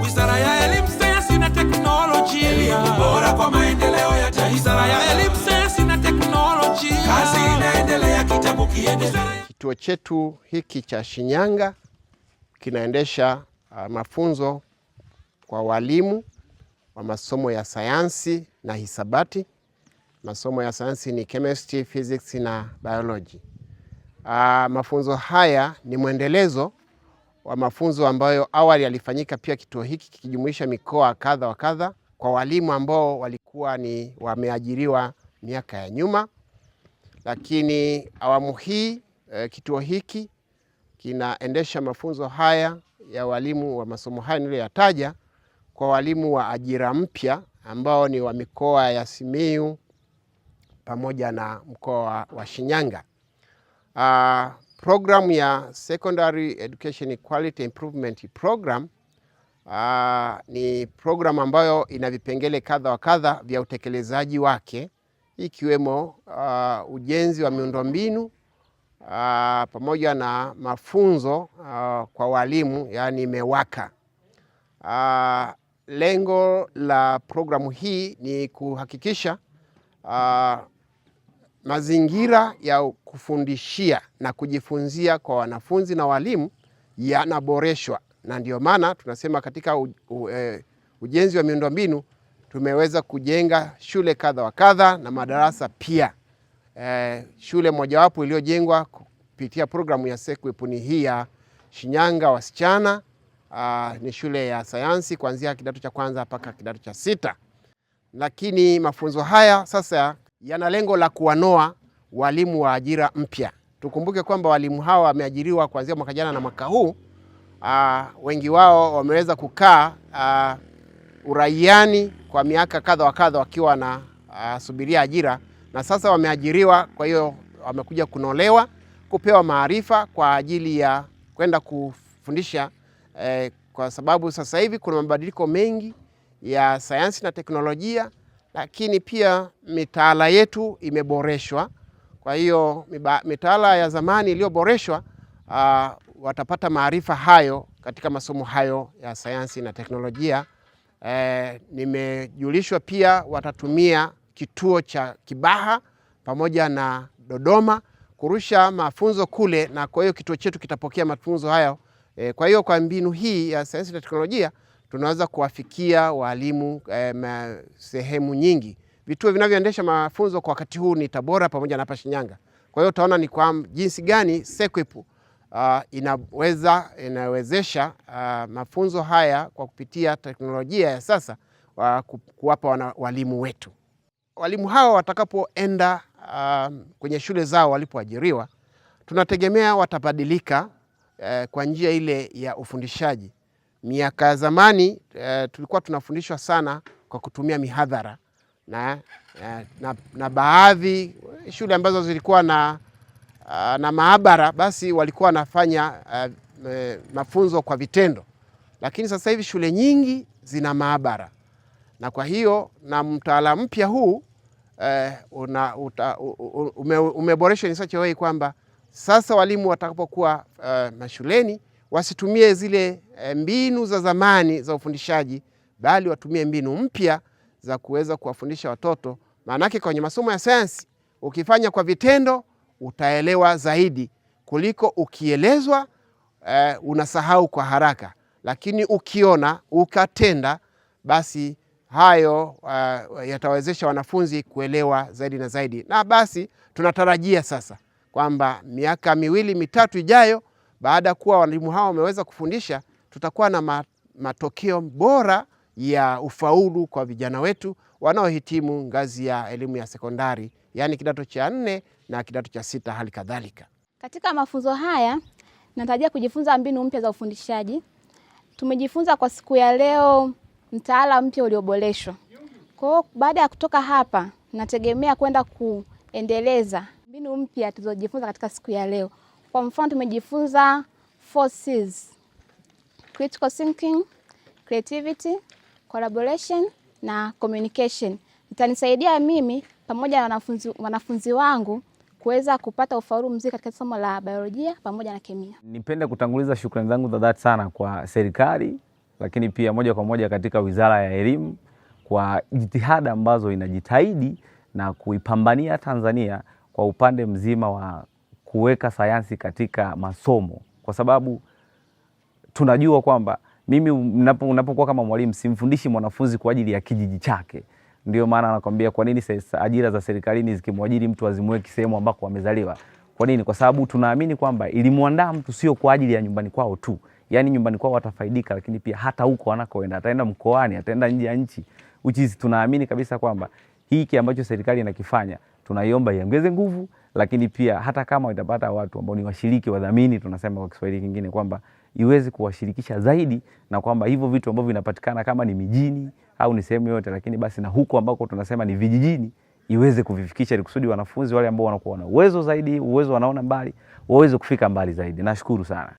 Wizara ya Elimu, Sayansi na Teknolojia. Elimu bora kwa maendeleo ya taifa. Wizara ya Elimu, Sayansi na Teknolojia. Kazi inaendelea, kitabu kiendelea. Kituo chetu hiki cha Shinyanga kinaendesha mafunzo kwa walimu wa masomo ya sayansi na hisabati. Masomo ya sayansi ni chemistry, physics na biology. Mafunzo haya ni mwendelezo wa mafunzo ambayo awali yalifanyika pia kituo hiki kikijumuisha mikoa kadha wa kadha kwa walimu ambao walikuwa ni wameajiriwa miaka ya nyuma. Lakini awamu hii kituo hiki kinaendesha mafunzo haya ya walimu wa masomo haya niliyoyataja kwa walimu wa ajira mpya ambao ni wa mikoa ya Simiyu pamoja na mkoa wa Shinyanga. Program ya Secondary Education Quality Improvement Program ni program ambayo ina vipengele kadha wa kadha vya utekelezaji wake, ikiwemo ujenzi wa miundombinu pamoja na mafunzo kwa walimu, yani MEWAKA. Lengo la programu hii ni kuhakikisha mazingira ya kufundishia na kujifunzia kwa wanafunzi na walimu yanaboreshwa, na ndio maana tunasema katika ujenzi wa miundombinu tumeweza kujenga shule kadha wa kadha na madarasa pia. Shule mojawapo iliyojengwa kupitia programu ya SEQUIP ni hii ya Shinyanga wasichana. Ni shule ya sayansi kuanzia kidato cha kwanza mpaka kidato cha 6. Lakini mafunzo haya sasa yana lengo la kuwanoa walimu wa ajira mpya. Tukumbuke kwamba walimu hawa wameajiriwa kuanzia mwaka jana na mwaka huu. Wengi wao wameweza kukaa uraiani kwa miaka kadha wa kadha wakiwa na subiria ajira, na sasa wameajiriwa. Kwa hiyo wamekuja kunolewa, kupewa maarifa kwa ajili ya kwenda kufundisha, kwa sababu sasa hivi kuna mabadiliko mengi ya sayansi na teknolojia, lakini pia mitaala yetu imeboreshwa. Kwa hiyo mitaala ya zamani iliyoboreshwa, watapata maarifa hayo katika masomo hayo ya sayansi na teknolojia. Nimejulishwa pia watatumia kituo cha Kibaha pamoja na Dodoma kurusha mafunzo kule, na kwa hiyo kituo chetu kitapokea mafunzo hayo. Kwa hiyo kwa mbinu hii ya sayansi na teknolojia tunaweza kuwafikia walimu sehemu nyingi. Vituo vinavyoendesha mafunzo kwa wakati huu ni Tabora pamoja na hapa Shinyanga. Kwa hiyo utaona ni kwa jinsi gani SEQUIP inawezesha mafunzo haya kwa kupitia teknolojia ya sasa kuwapa walimu wetu. Walimu hawa watakapoenda kwenye shule zao walipoajiriwa, tunategemea watabadilika kwa njia ile ya ufundishaji. Miaka ya zamani tulikuwa tunafundishwa sana kwa kutumia mihadhara na baadhi shule ambazo zilikuwa na maabara basi walikuwa wanafanya mafunzo kwa vitendo. Lakini sasa hivi shule nyingi zina maabara, na kwa hiyo na mtaala mpya huu umeboreshwa in such a way kwamba sasa walimu watakapokuwa mashuleni wasitumie zile mbinu za zamani za ufundishaji, bali watumie mbinu mpya za kuweza kuwafundisha watoto. Maanake kwenye masomo ya sayansi ukifanya kwa vitendo utaelewa zaidi kuliko ukielezwa unasahau kwa haraka. Lakini ukiona ukatenda, basi hayo yatawezesha wanafunzi kuelewa zaidi na zaidi. Na basi tunatarajia sasa kwamba miaka 2-3 ijayo, baada ya kuwa walimu hao wameweza kufundisha, tutakuwa na matokeo bora ya ufaulu kwa vijana wetu wanaohitimu ngazi ya elimu ya sekondari, yani kidato cha 4 na kidato cha 6 hali kadhalika. Katika mafunzo haya natarajia kujifunza mbinu mpya za ufundishaji. Tumejifunza kwa siku ya leo mtaala mpya ulioboreshwa. Kwa hiyo baada ya kutoka hapa nategemea kwenda kuendeleza mbinu mpya tulizojifunza katika siku ya leo. Kwa mfano tumejifunza 4 C's: critical thinking, creativity, collaboration na communication. Itanisaidia mimi pamoja na wanafunzi wangu kuweza kupata ufaulu mzuri katika somo la biolojia pamoja na kemia. Nipende kutanguliza shukrani zangu za dhati sana kwa serikali lakini pia moja kwa moja katika Wizara ya Elimu kwa jitihada ambazo inajitahidi na kuipambania Tanzania kwa upande mzima wa kuweka sayansi katika masomo, kwa sababu tunajua kwamba mimi unapokuwa kama mwalimu simfundishi mwanafunzi kwa ajili ya kijiji chake. Ndio maana anakuambia kwa nini ajira za serikalini zikimwajiri mtu azimweki sehemu ambako amezaliwa. Kwa nini? Kwa sababu tunaamini kwamba ilimuandaa mtu sio kwa ajili ya nyumbani kwao tu. Yaani nyumbani kwao watafaidika, lakini pia hata huko wanakoenda, ataenda mkoani, ataenda nje ya nchi. Tunaamini kabisa kwamba hiki ambacho serikali inakifanya tunaiomba iongeze nguvu, lakini pia hata kama itapata watu ambao ni washiriki wadhamini, tunasema kwa Kiswahili kingine kwamba iweze kuwashirikisha zaidi, na kwamba hivyo vitu ambavyo vinapatikana kama ni mijini au ni sehemu yote, lakini basi na huko ambako tunasema ni vijijini iweze kuvifikisha, ili kusudi wanafunzi wale ambao wanakuwa na uwezo zaidi, uwezo wanaona mbali, waweze kufika mbali zaidi. Nashukuru sana.